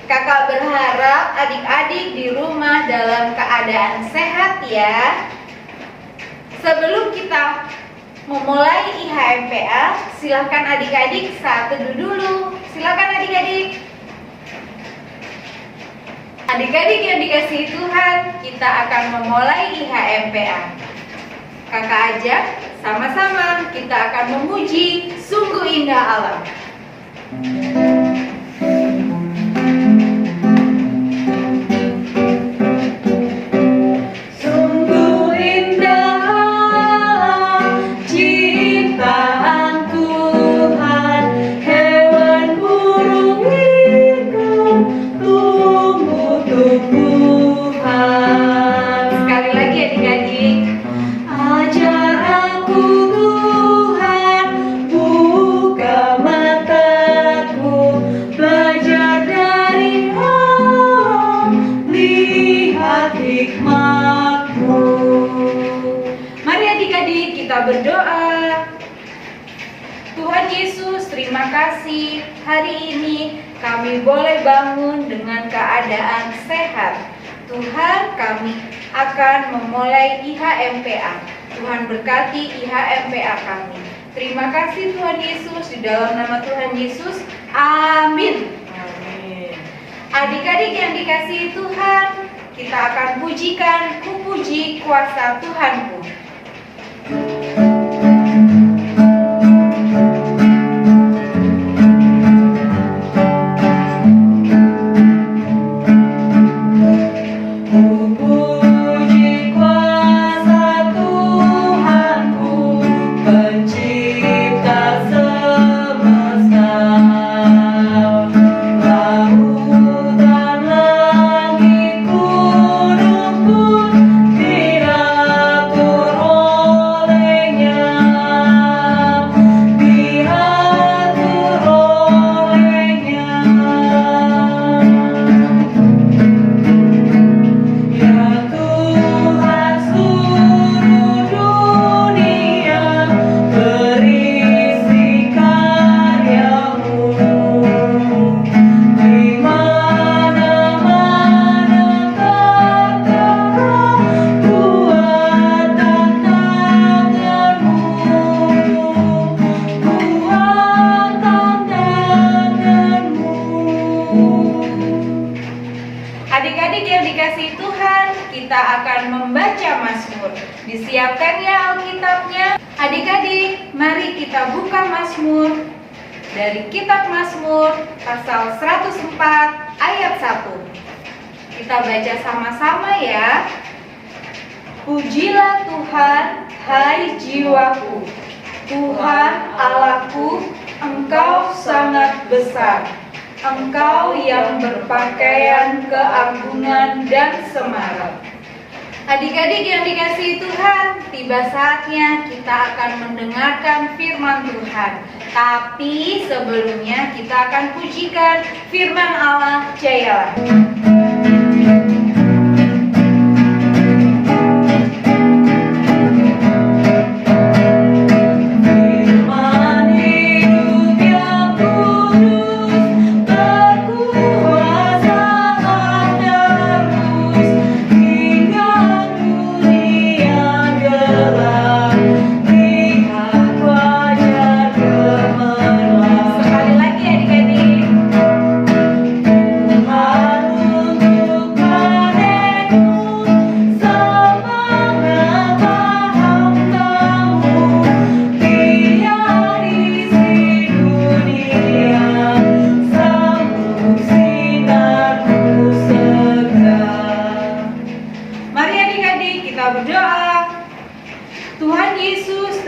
Kakak berharap adik-adik di rumah dalam keadaan sehat ya. Sebelum kita memulai IHMPA, silakan adik-adik saat teduh dulu. Silakan adik-adik. Adik-adik yang dikasihi Tuhan, kita akan memulai IHMPA. Kakak ajak sama-sama kita akan memuji sungguh indah alam. Berdoa. Tuhan Yesus, terima kasih hari ini kami boleh bangun dengan keadaan sehat. Tuhan, kami akan memulai IHMPA. Tuhan berkati IHMPA kami. Terima kasih Tuhan Yesus, di dalam nama Tuhan Yesus. Amin. Amin. Adik-adik yang dikasihi Tuhan, kita akan pujikan, ku puji kuasa Tuhanku. Adik-adik yang dikasihi Tuhan, kita akan membaca Mazmur. Disiapkan ya Alkitabnya. Adik-adik, mari kita buka Mazmur dari kitab Mazmur pasal 104 ayat 1. Kita baca sama-sama ya. Pujilah Tuhan, hai jiwaku. Tuhan Allahku, Engkau sangat besar. Engkau yang berpakaian keagungan dan semarak. Adik-adik yang dikasihi Tuhan, tiba saatnya kita akan mendengarkan firman Tuhan. Tapi sebelumnya kita akan pujikan firman Allah. Jayalah.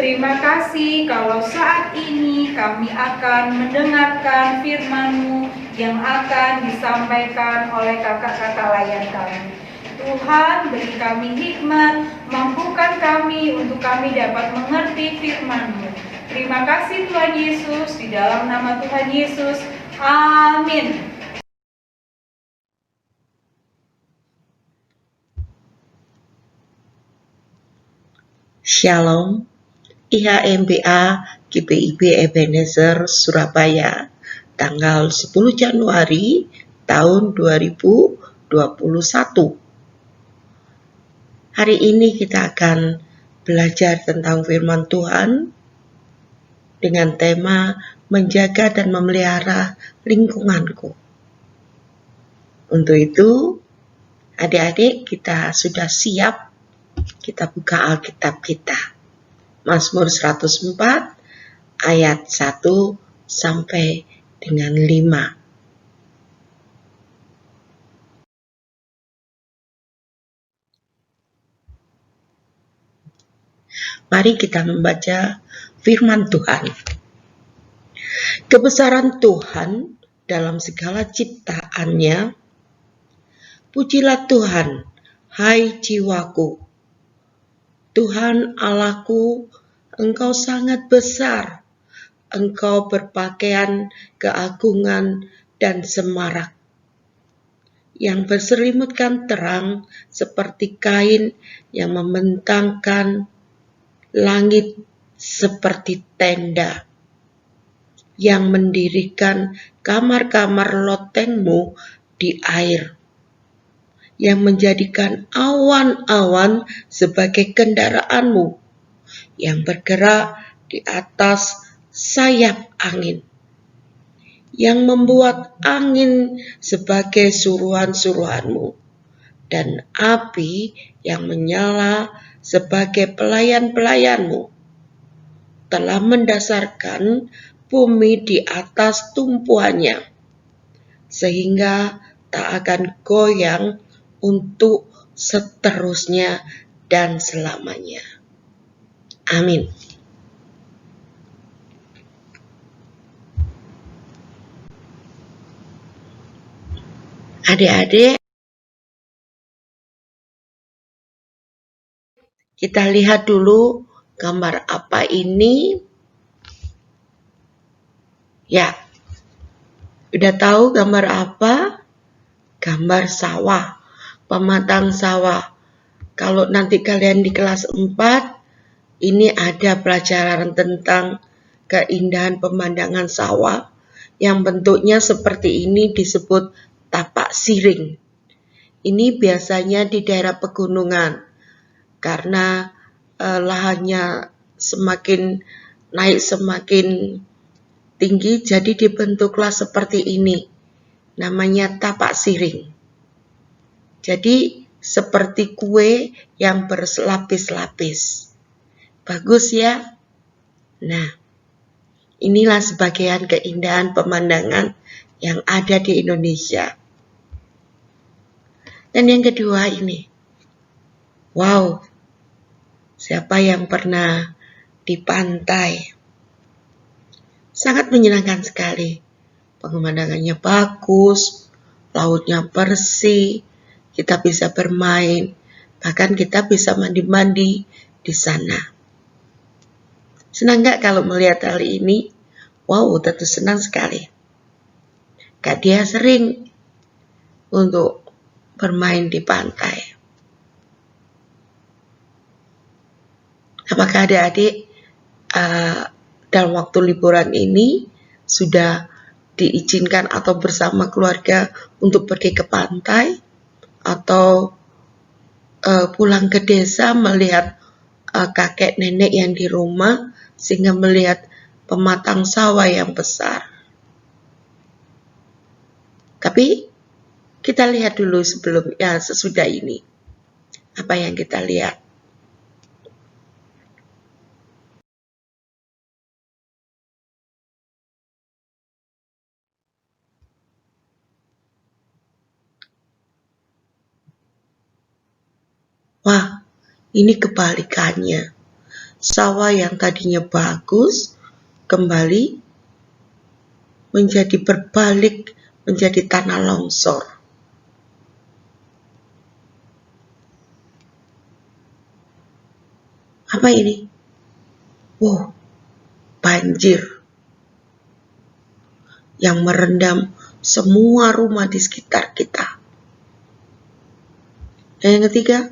Terima kasih kalau saat ini kami akan mendengarkan firman-Mu yang akan disampaikan oleh kakak-kakak layan kami. Tuhan, beri kami hikmat, mampukan kami untuk kami dapat mengerti firman-Mu. Terima kasih Tuhan Yesus, di dalam nama Tuhan Yesus. Amin. Shalom, IHMPA GPIB Ebenezer Surabaya, tanggal 10 Januari tahun 2021. Hari ini kita akan belajar tentang firman Tuhan dengan tema menjaga dan memelihara lingkunganku. Untuk itu, adik-adik kita sudah siap, kita buka Alkitab kita. Mazmur 104 ayat 1 sampai dengan 5. Mari kita membaca firman Tuhan. Kebesaran Tuhan dalam segala ciptaannya. Pujilah Tuhan, hai jiwaku. Tuhan Allahku, Engkau sangat besar. Engkau berpakaian keagungan dan semarak, yang berselimutkan terang seperti kain yang membentangkan langit seperti tenda, yang mendirikan kamar-kamar lotengmu di air, yang menjadikan awan-awan sebagai kendaraanmu, yang bergerak di atas sayap angin, yang membuat angin sebagai suruhan-suruhanmu, dan api yang menyala sebagai pelayan-pelayanmu, telah mendasarkan bumi di atas tumpuannya, sehingga tak akan goyang untuk seterusnya dan selamanya. Amin. Adik-adik, kita lihat dulu gambar apa ini. Ya, udah tahu gambar apa? Gambar sawah, pematang sawah. Kalau nanti kalian di kelas 4, ini ada pelajaran tentang keindahan pemandangan sawah yang bentuknya seperti ini, disebut tapak siring. Ini biasanya di daerah pegunungan. Karena lahannya semakin naik semakin tinggi, jadi dibentuklah seperti ini. Namanya tapak siring. Jadi seperti kue yang berlapis-lapis. Bagus ya? Nah, inilah sebagian keindahan pemandangan yang ada di Indonesia. Dan yang kedua ini. Wow, siapa yang pernah di pantai? Sangat menyenangkan sekali. Pemandangannya bagus, lautnya bersih, kita bisa bermain, bahkan kita bisa mandi-mandi di sana. Senang gak kalau melihat hal ini? Wow, tentu senang sekali. Kak Dia sering untuk bermain di pantai. Apakah adik-adik dalam waktu liburan ini sudah diizinkan atau bersama keluarga untuk pergi ke pantai atau pulang ke desa melihat kakek nenek yang di rumah sehingga melihat pematang sawah yang besar? Tapi kita lihat dulu sesudah ini apa yang kita lihat. Wah, ini kebalikannya. Sawah yang tadinya bagus kembali menjadi berbalik menjadi tanah longsor. Apa ini? Wow, banjir yang merendam semua rumah di sekitar kita. Dan yang ketiga,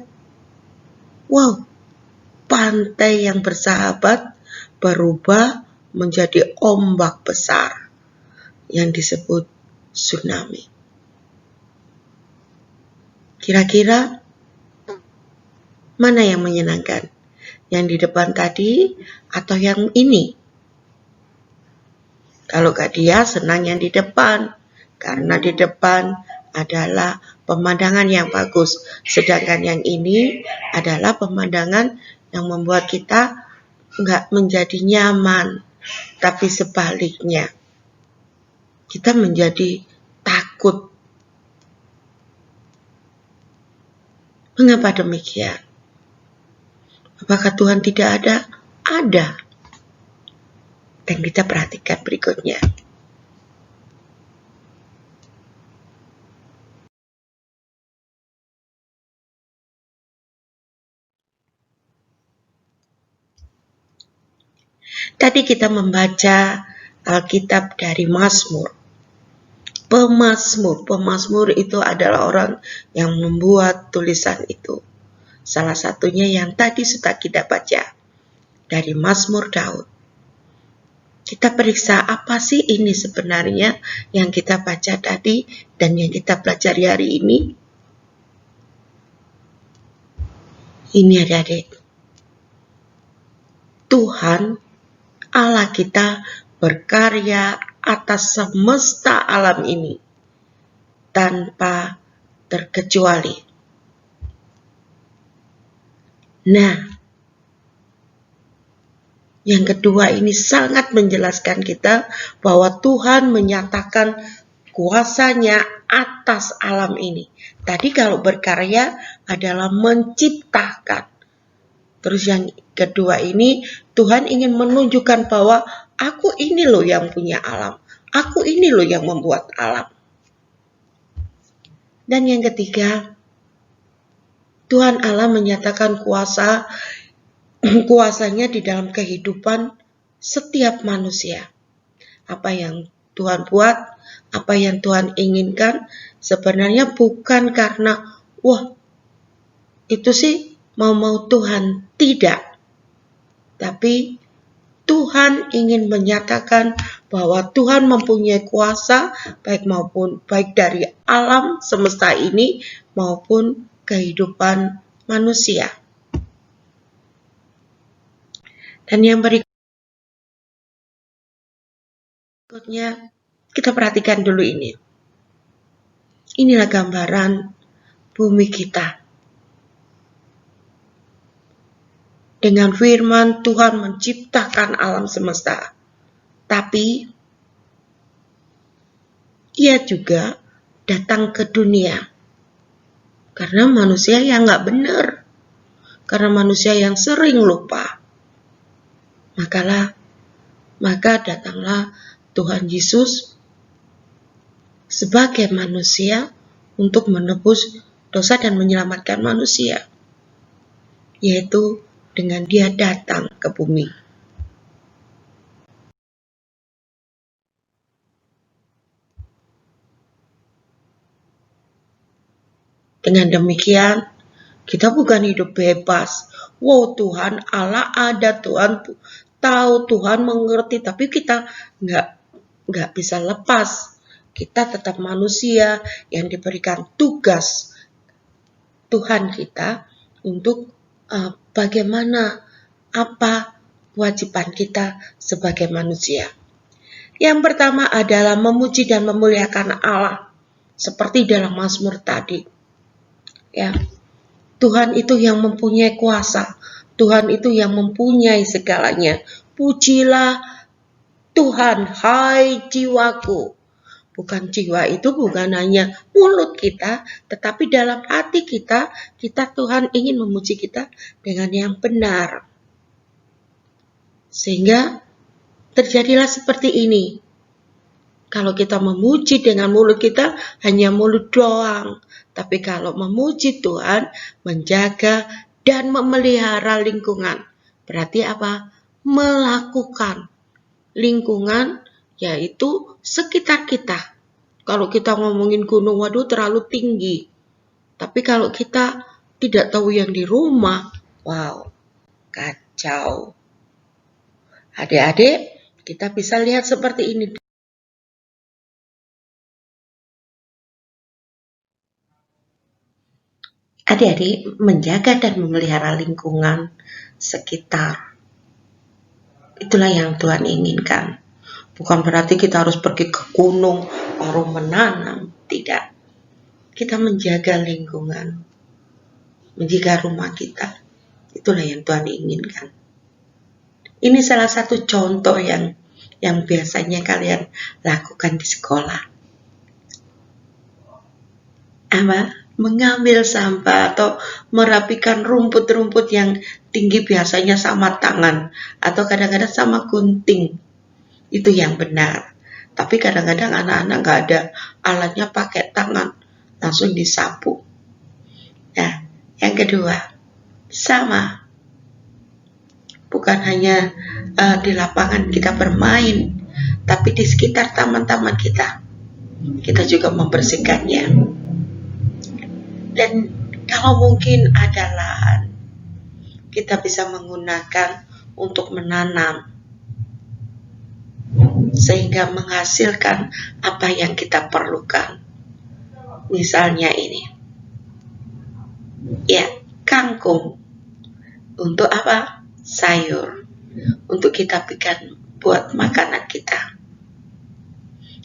wow, pantai yang bersahabat berubah menjadi ombak besar yang disebut tsunami. Kira-kira mana yang menyenangkan? Yang di depan tadi atau yang ini? Kalau Kak Dia senang yang di depan, karena di depan adalah pemandangan yang bagus. Sedangkan yang ini adalah pemandangan yang membuat kita nggak menjadi nyaman, tapi sebaliknya. Kita menjadi takut. Mengapa demikian? Apakah Tuhan tidak ada? Ada. Dan kita perhatikan berikutnya. Tadi kita membaca Alkitab dari Mazmur. Pemazmur itu adalah orang yang membuat tulisan itu. Salah satunya yang tadi sudah kita baca dari Mazmur Daud. Kita periksa apa sih ini sebenarnya yang kita baca tadi dan yang kita pelajari hari ini. Ini adik-adik. Tuhan Allah kita berkarya atas semesta alam ini tanpa terkecuali. Nah, yang kedua ini sangat menjelaskan kita bahwa Tuhan menyatakan kuasanya atas alam ini. Tadi kalau berkarya adalah menciptakan. Terus yang kedua ini Tuhan ingin menunjukkan bahwa aku ini loh yang punya alam. Aku ini loh yang membuat alam. Dan yang ketiga, Tuhan Allah menyatakan kuasanya di dalam kehidupan setiap manusia. Apa yang Tuhan buat, apa yang Tuhan inginkan, sebenarnya bukan karena, wah, itu sih mau Tuhan. Tidak. Tapi Tuhan ingin menyatakan bahwa Tuhan mempunyai kuasa baik dari alam semesta ini maupun kehidupan manusia. Dan yang berikutnya kita perhatikan dulu ini. Inilah gambaran bumi kita. Dengan firman Tuhan menciptakan alam semesta. Tapi ia juga datang ke dunia. Karena manusia yang gak benar. Karena manusia yang sering lupa. Maka datanglah Tuhan Yesus sebagai manusia untuk menebus dosa dan menyelamatkan manusia. Yaitu dengan dia datang ke bumi. Dengan demikian, kita bukan hidup bebas. Wow, Tuhan Allah ada, Tuhan tahu, Tuhan mengerti, tapi kita nggak bisa lepas. Kita tetap manusia yang diberikan tugas Tuhan kita untuk bagaimana, apa kewajiban kita sebagai manusia. Yang pertama adalah memuji dan memuliakan Allah, seperti dalam Mazmur tadi. Ya, Tuhan itu yang mempunyai kuasa, Tuhan itu yang mempunyai segalanya. Pujilah Tuhan, hai jiwaku. Bukan jiwa itu bukan hanya mulut kita, tetapi dalam hati kita Tuhan ingin memuji kita dengan yang benar. Sehingga terjadilah seperti ini. Kalau kita memuji dengan mulut kita, hanya mulut doang. Tapi kalau memuji Tuhan, menjaga dan memelihara lingkungan. Berarti apa? Melakukan lingkungan, yaitu sekitar kita. Kalau kita ngomongin gunung, waduh terlalu tinggi. Tapi kalau kita tidak tahu yang di rumah, wow, kacau. Adik-adik, kita bisa lihat seperti ini. Adik-adik menjaga dan memelihara lingkungan sekitar. Itulah yang Tuhan inginkan. Bukan berarti kita harus pergi ke gunung baru menanam. Tidak. Kita menjaga lingkungan. Menjaga rumah kita. Itulah yang Tuhan inginkan. Ini salah satu contoh yang biasanya kalian lakukan di sekolah. Mengambil sampah atau merapikan rumput-rumput yang tinggi biasanya sama tangan atau kadang-kadang sama gunting. Itu yang benar. Tapi kadang-kadang anak-anak nggak ada alatnya, pakai tangan, langsung disapu. Nah, yang kedua, sama. Bukan hanya di lapangan kita bermain, tapi di sekitar taman-taman kita juga membersihkannya. Dan kalau mungkin ada lahan, kita bisa menggunakan untuk menanam, sehingga menghasilkan apa yang kita perlukan. Misalnya ini, ya, kangkung. Untuk apa? Sayur. Untuk kita bikin buat makanan kita.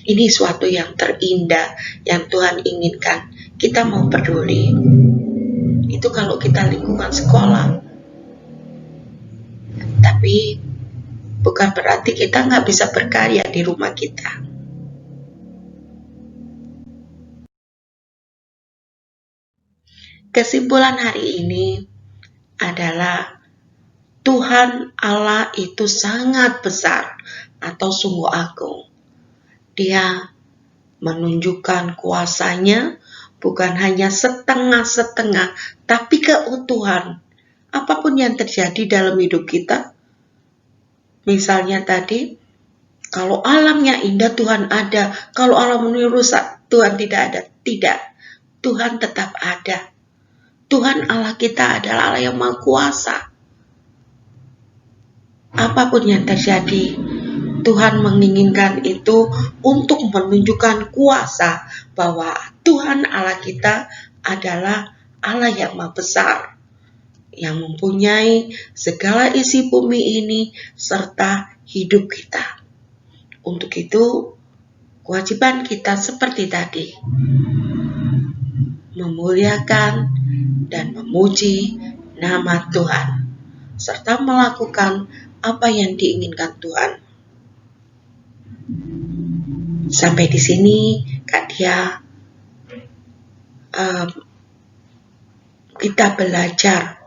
Ini suatu yang terindah yang Tuhan inginkan. Kita mau peduli. Itu kalau kita lingkungan sekolah. Tapi bukan berarti kita nggak bisa berkarya di rumah kita. Kesimpulan hari ini adalah Tuhan Allah itu sangat besar atau sungguh agung. Dia menunjukkan kuasanya bukan hanya setengah-setengah, tapi keutuhan. Apapun yang terjadi dalam hidup kita, misalnya tadi, kalau alamnya indah Tuhan ada, kalau alam ini rusak Tuhan tidak ada. Tidak, Tuhan tetap ada. Tuhan Allah kita adalah Allah yang Maha Kuasa. Apapun yang terjadi, Tuhan menginginkan itu untuk menunjukkan kuasa bahwa Tuhan Allah kita adalah Allah yang Maha Besar, yang mempunyai segala isi bumi ini serta hidup kita. Untuk itu, kewajiban kita seperti tadi, memuliakan dan memuji nama Tuhan, serta melakukan apa yang diinginkan Tuhan. Sampai di sini Kak Dia kita belajar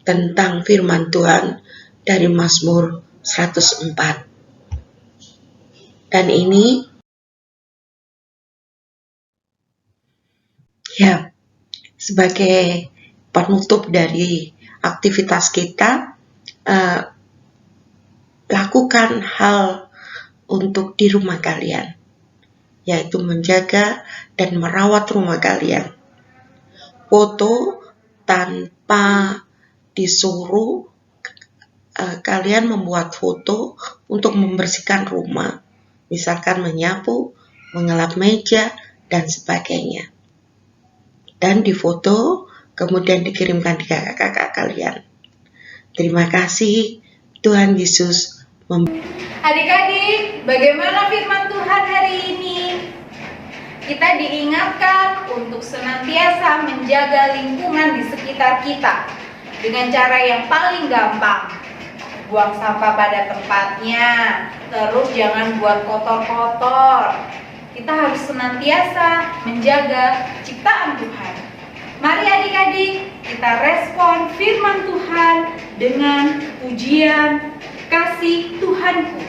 tentang firman Tuhan dari Mazmur 104. Dan ini ya sebagai penutup dari aktivitas kita, lakukan hal untuk di rumah kalian, yaitu menjaga dan merawat rumah kalian. Foto tanpa disuruh, kalian membuat foto untuk membersihkan rumah, misalkan menyapu, mengelap meja, dan sebagainya. Dan difoto, kemudian dikirimkan ke kakak-kakak kalian. Terima kasih, Tuhan Yesus Adik-adik, bagaimana firman Tuhan hari ini? Kita diingatkan untuk senantiasa menjaga lingkungan di sekitar kita dengan cara yang paling gampang. Buang sampah pada tempatnya, terus jangan buat kotor-kotor. Kita harus senantiasa menjaga ciptaan Tuhan. Mari adik-adik, kita respon firman Tuhan dengan pujian kasih Tuhanku.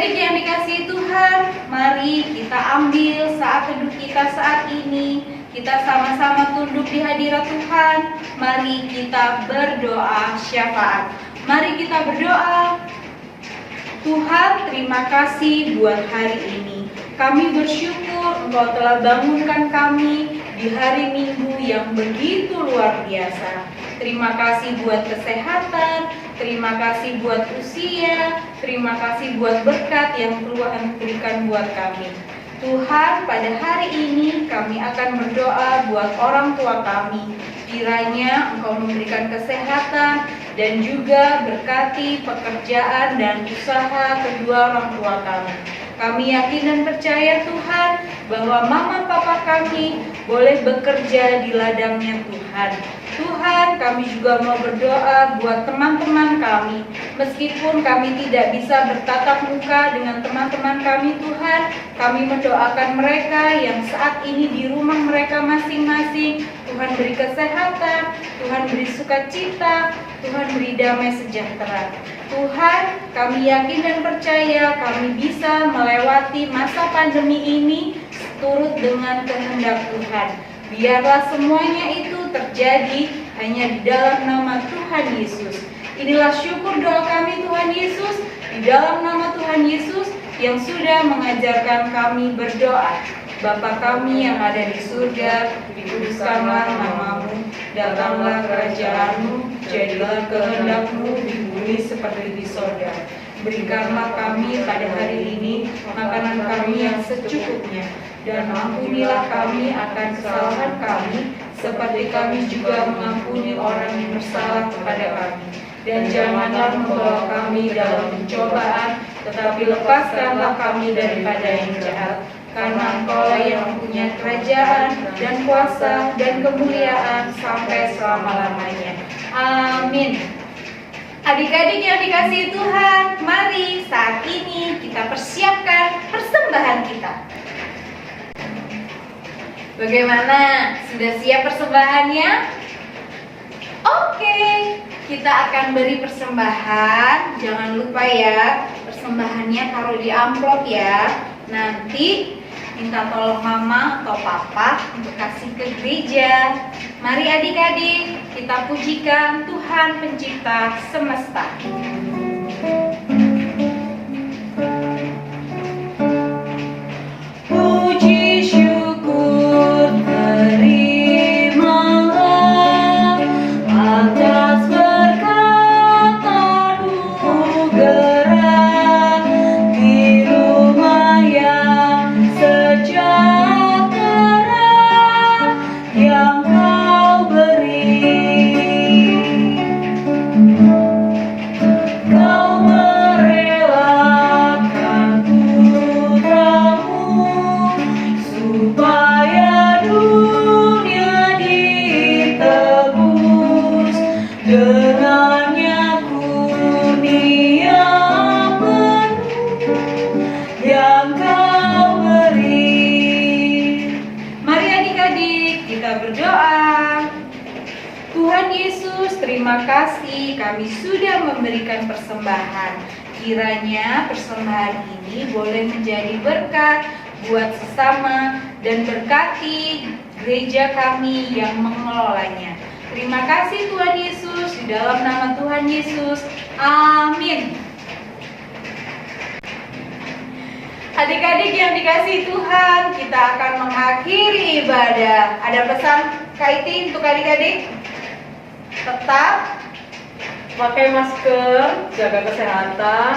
Adik-adik yang dikasihi Tuhan, mari kita ambil saat teduh kita saat ini. Kita sama-sama tunduk di hadirat Tuhan. Mari kita berdoa syafaat. Mari kita berdoa. Tuhan, terima kasih buat hari ini. Kami bersyukur Engkau telah bangunkan kami di hari Minggu yang begitu luar biasa. Terima kasih buat kesehatan, terima kasih buat usia, terima kasih buat berkat yang Tuhan berikan buat kami. Tuhan, pada hari ini kami akan berdoa buat orang tua kami. Kiranya Engkau memberikan kesehatan dan juga berkati pekerjaan dan usaha kedua orang tua kami. Kami yakin dan percaya Tuhan bahwa mama papa kami boleh bekerja di ladangnya Tuhan. Tuhan, kami juga mau berdoa buat teman-teman kami. Meskipun kami tidak bisa bertatap muka dengan teman-teman kami Tuhan, kami mendoakan mereka yang saat ini di rumah mereka masing-masing. Tuhan beri kesehatan, Tuhan beri sukacita, Tuhan beri damai sejahtera. Tuhan, kami yakin dan percaya kami bisa melewati masa pandemi ini turut dengan kehendak Tuhan. Biarlah semuanya itu terjadi hanya di dalam nama Tuhan Yesus. Inilah syukur doa kami Tuhan Yesus, di dalam nama Tuhan Yesus yang sudah mengajarkan kami berdoa. Bapa kami yang ada di surga, dikuduskanlah namamu, datanglah kerajaanmu, jadilah kehendak-Mu di bumi seperti di sorga. Berikanlah kami pada hari ini makanan kami yang secukupnya, dan ampunilah kami akan kesalahan kami, seperti kami juga mengampuni orang yang bersalah kepada kami. Dan janganlah membawa kami dalam pencobaan, tetapi lepaskanlah kami daripada yang jahat. Karena Engkau yang mempunyai kerajaan dan kuasa dan kemuliaan sampai selama-lamanya. Amin. Adik-adik yang dikasihi Tuhan, mari saat ini kita persiapkan persembahan kita. Bagaimana? Sudah siap persembahannya? Oke, kita akan beri persembahan. Jangan lupa ya, persembahannya taruh di amplop ya. Nanti minta tolong mama atau papa untuk kasih ke gereja. Mari adik-adik, kita pujikan Tuhan Pencipta semesta. Puji syukur terimalah atas berkat anugerah di rumah yang sejahtera yang Kau beri. Kau merelakan putramu supaya dunia ditebus dengannya kurnia penuh yang Kau beri. Mari adik-adik kita berdoa. Tuhan Yesus, terima kasih kami sudah memberikan persembahan. Kiranya persembahan ini boleh menjadi berkat buat sesama dan berkati gereja kami yang mengelolanya. Terima kasih Tuhan Yesus, di dalam nama Tuhan Yesus. Amin. Adik-adik yang dikasihi Tuhan, kita akan mengakhiri ibadah. Ada pesan Kak Iti untuk adik-adik? Tetap pakai masker, jaga kesehatan,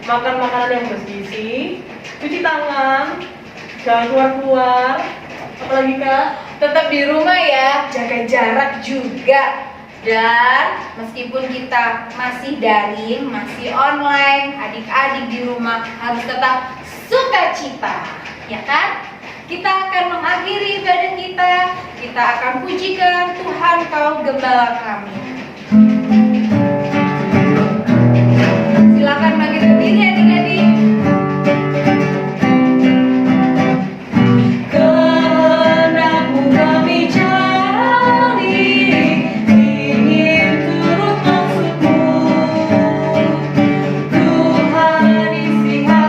makan makanan yang bergizi, cuci tangan, jangan keluar-keluar. Apalagi Kak? tetap di rumah ya, jaga jarak juga. Dan meskipun kita masih daring, masih online, adik-adik di rumah harus tetap sukacita, ya kan? Kita akan mengakhiri ibadah kita akan pujikan Tuhan Kau Gembala kami. Silakan bangkit berdiri adik-adik. Kehendak-Mu kami cari, ingin turut maksud-Mu. Tuhan isi hati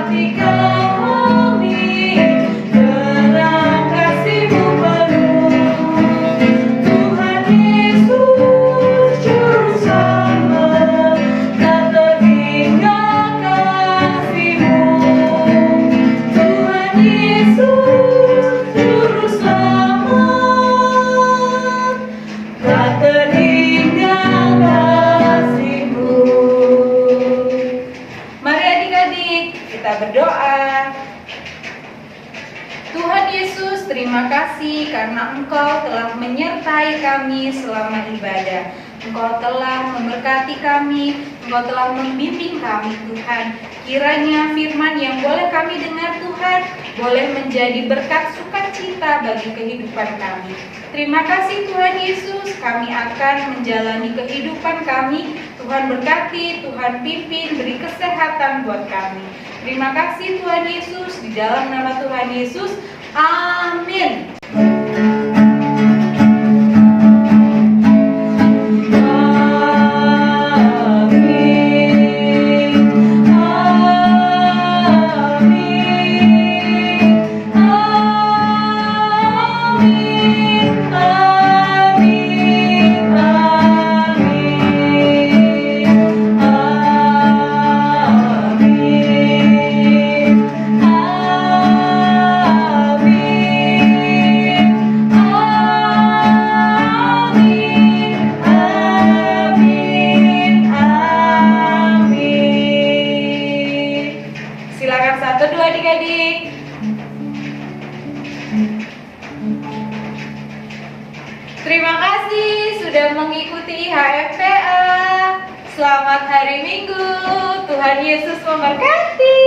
adik-adik, kita berdoa. Tuhan Yesus, terima kasih karena Engkau telah menyertai kami selama ibadah. Engkau telah memberkati kami, Engkau telah membimbing kami Tuhan. Kiranya firman yang boleh kami dengar Tuhan, boleh menjadi berkat sukacita bagi kehidupan kami. Terima kasih Tuhan Yesus, kami akan menjalani kehidupan kami. Tuhan berkati, Tuhan pimpin, beri kesehatan buat kami. Terima kasih Tuhan Yesus, di dalam nama Tuhan Yesus, amin. Silakan satu dua adik-adik. Terima kasih sudah mengikuti HFPA. Selamat hari Minggu. Tuhan Yesus memberkati.